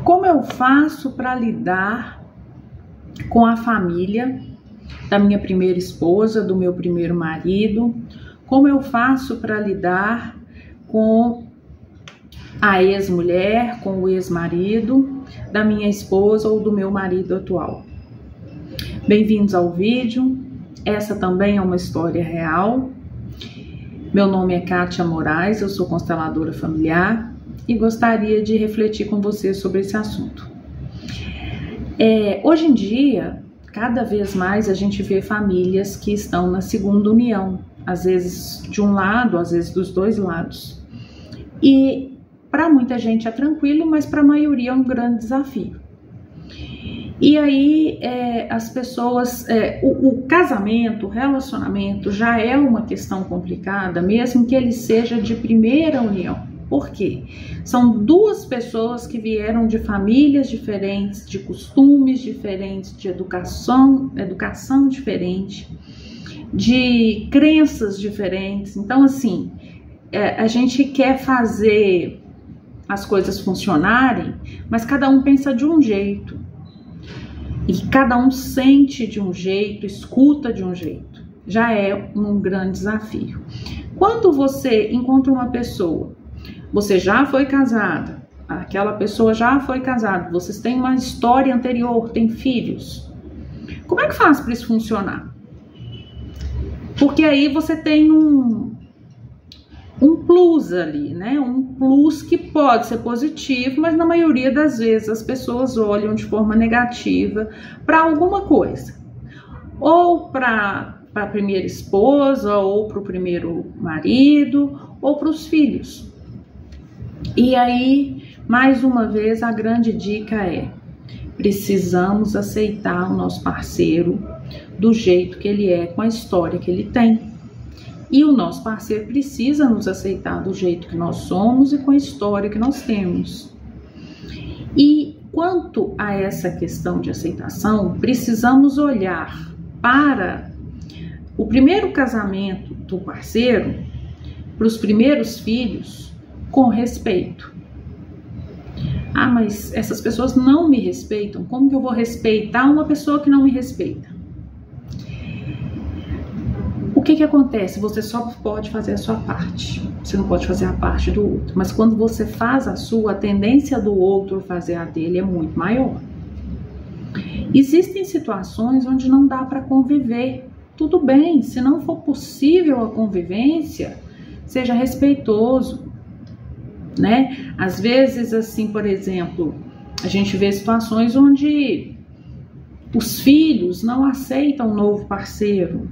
Como eu faço para lidar com a família da minha primeira esposa, do meu primeiro marido? Como eu faço para lidar com a ex-mulher, com o ex-marido da minha esposa ou do meu marido atual? Bem-vindos ao vídeo. Essa também é uma história real. Meu nome é Kátia Moraes, eu sou consteladora familiar e gostaria de refletir com você sobre esse assunto. Hoje em dia, cada vez mais a gente vê famílias que estão na segunda união, às vezes de um lado, às vezes dos dois lados. E para muita gente é tranquilo, mas para a maioria é um grande desafio. E aí as pessoas, o casamento, o relacionamento já é uma questão complicada, mesmo que ele seja de primeira união. Por quê? São duas pessoas que vieram de famílias diferentes, de costumes diferentes, de educação diferente, de crenças diferentes. Então, assim, a gente quer fazer as coisas funcionarem, mas cada um pensa de um jeito. E cada um sente de um jeito, escuta de um jeito. Já é um grande desafio. Quando você encontra uma pessoa, você já foi casada, aquela pessoa já foi casada, vocês têm uma história anterior, têm filhos. Como é que faz para isso funcionar? Porque aí você tem um plus ali, né? Um plus que pode ser positivo, mas na maioria das vezes as pessoas olham de forma negativa para alguma coisa. Ou para a primeira esposa, ou para o primeiro marido, ou para os filhos. E aí, mais uma vez, a grande dica é: precisamos aceitar o nosso parceiro do jeito que ele é, com a história que ele tem. E o nosso parceiro precisa nos aceitar do jeito que nós somos e com a história que nós temos. E quanto a essa questão de aceitação, precisamos olhar para o primeiro casamento do parceiro, para os primeiros filhos, com respeito. Ah, mas essas pessoas não me respeitam. Como que eu vou respeitar uma pessoa que não me respeita? O que acontece? Você só pode fazer a sua parte. Você não pode fazer a parte do outro. Mas quando você faz a sua, a tendência do outro fazer a dele é muito maior. Existem situações onde não dá para conviver. Tudo bem, se não for possível a convivência, seja respeitoso, né? Às vezes, assim, por exemplo, a gente vê situações onde os filhos não aceitam um novo parceiro,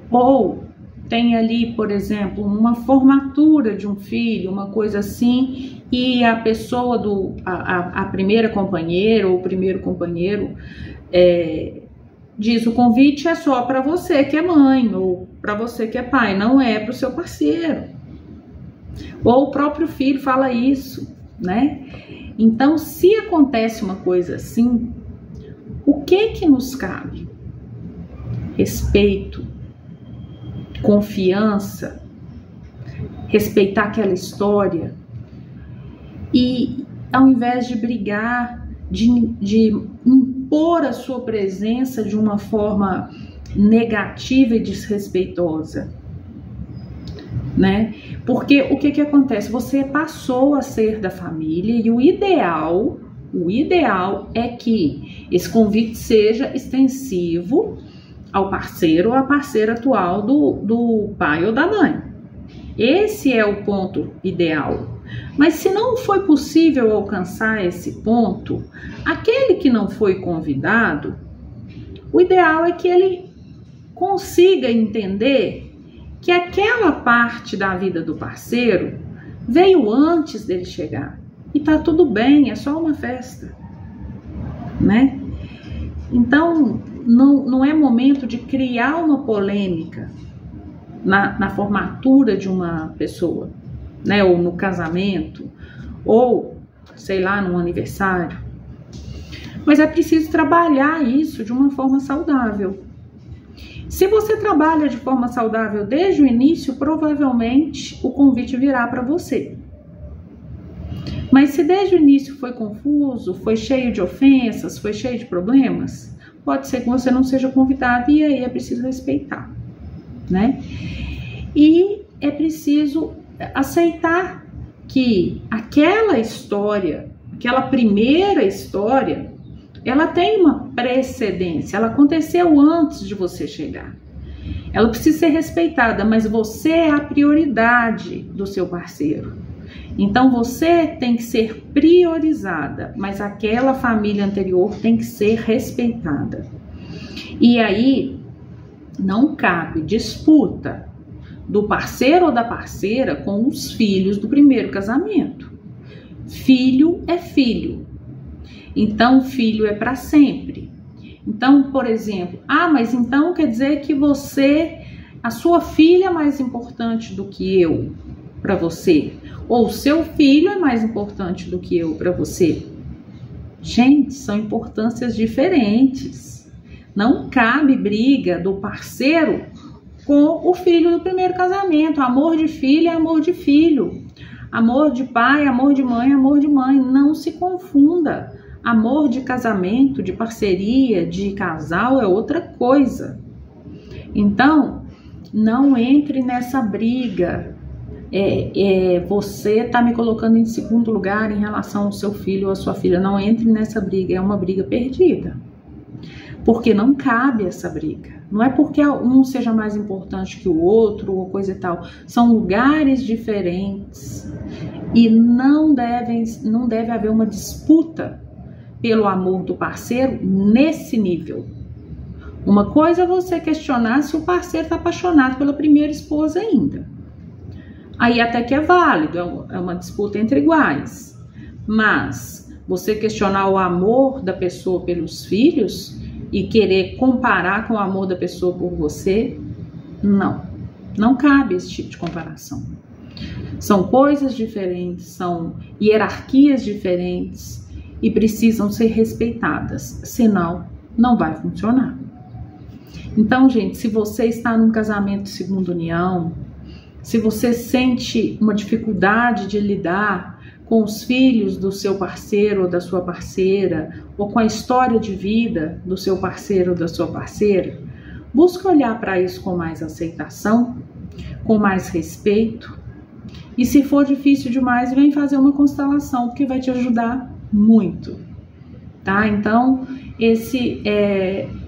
ou tem ali, por exemplo, uma formatura de um filho, uma coisa assim, e a pessoa a primeira companheira ou o primeiro companheiro diz: o convite é só para você que é mãe, ou para você que é pai, não é para o seu parceiro. Ou o próprio filho fala isso, né? Então, se acontece uma coisa assim, o que nos cabe? Respeito, confiança, respeitar aquela história. E ao invés de brigar, de impor a sua presença de uma forma negativa e desrespeitosa, né? Porque o que acontece? Você passou a ser da família e o ideal é que esse convite seja extensivo ao parceiro ou à parceira atual do pai ou da mãe. Esse é o ponto ideal. Mas se não foi possível alcançar esse ponto, aquele que não foi convidado, o ideal é que ele consiga entender que aquela parte da vida do parceiro veio antes dele chegar. E tá tudo bem, é só uma festa, né? Então, não é momento de criar uma polêmica na formatura de uma pessoa, né? Ou no casamento, ou, sei lá, num aniversário. Mas é preciso trabalhar isso de uma forma saudável. Se você trabalha de forma saudável desde o início, provavelmente o convite virá para você. Mas se desde o início foi confuso, foi cheio de ofensas, foi cheio de problemas, pode ser que você não seja convidado e aí é preciso respeitar, né? E é preciso aceitar que aquela história, aquela primeira história, ela tem uma precedência, ela aconteceu antes de você chegar. Ela precisa ser respeitada, mas você é a prioridade do seu parceiro. Então você tem que ser priorizada, mas aquela família anterior tem que ser respeitada. E aí não cabe disputa do parceiro ou da parceira com os filhos do primeiro casamento. Filho é filho. Então filho é para sempre. Então, por exemplo, mas então quer dizer que a sua filha é mais importante do que eu para você, ou seu filho é mais importante do que eu para você. Gente, são importâncias diferentes. Não cabe briga do parceiro com o filho do primeiro casamento. Amor de filho é amor de filho. Amor de pai, amor de mãe, amor de mãe. Não se confunda. Amor de casamento, de parceria, de casal é outra coisa. Então, não entre nessa briga. Você está me colocando em segundo lugar em relação ao seu filho ou à sua filha. Não entre nessa briga, é uma briga perdida. Porque não cabe essa briga. Não é porque um seja mais importante que o outro ou coisa e tal. São lugares diferentes e não deve haver uma disputa pelo amor do parceiro nesse nível. Uma coisa é você questionar se o parceiro está apaixonado pela primeira esposa ainda. Aí até que é válido, é uma disputa entre iguais. Mas você questionar o amor da pessoa pelos filhos e querer comparar com o amor da pessoa por você, não cabe esse tipo de comparação. São coisas diferentes, são hierarquias diferentes e precisam ser respeitadas, senão não vai funcionar. Então, gente, se você está num casamento de segunda união, se você sente uma dificuldade de lidar com os filhos do seu parceiro ou da sua parceira, ou com a história de vida do seu parceiro ou da sua parceira, busque olhar para isso com mais aceitação, com mais respeito. E se for difícil demais, vem fazer uma constelação, porque vai te ajudar muito, tá? Então,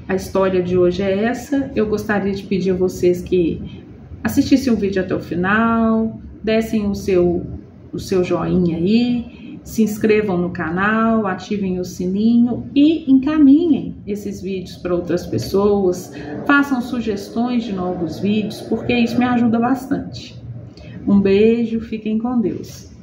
a história de hoje é essa. Eu gostaria de pedir a vocês que assistissem o vídeo até o final, dessem o seu joinha aí, se inscrevam no canal, ativem o sininho e encaminhem esses vídeos para outras pessoas, façam sugestões de novos vídeos, porque isso me ajuda bastante. Um beijo, fiquem com Deus.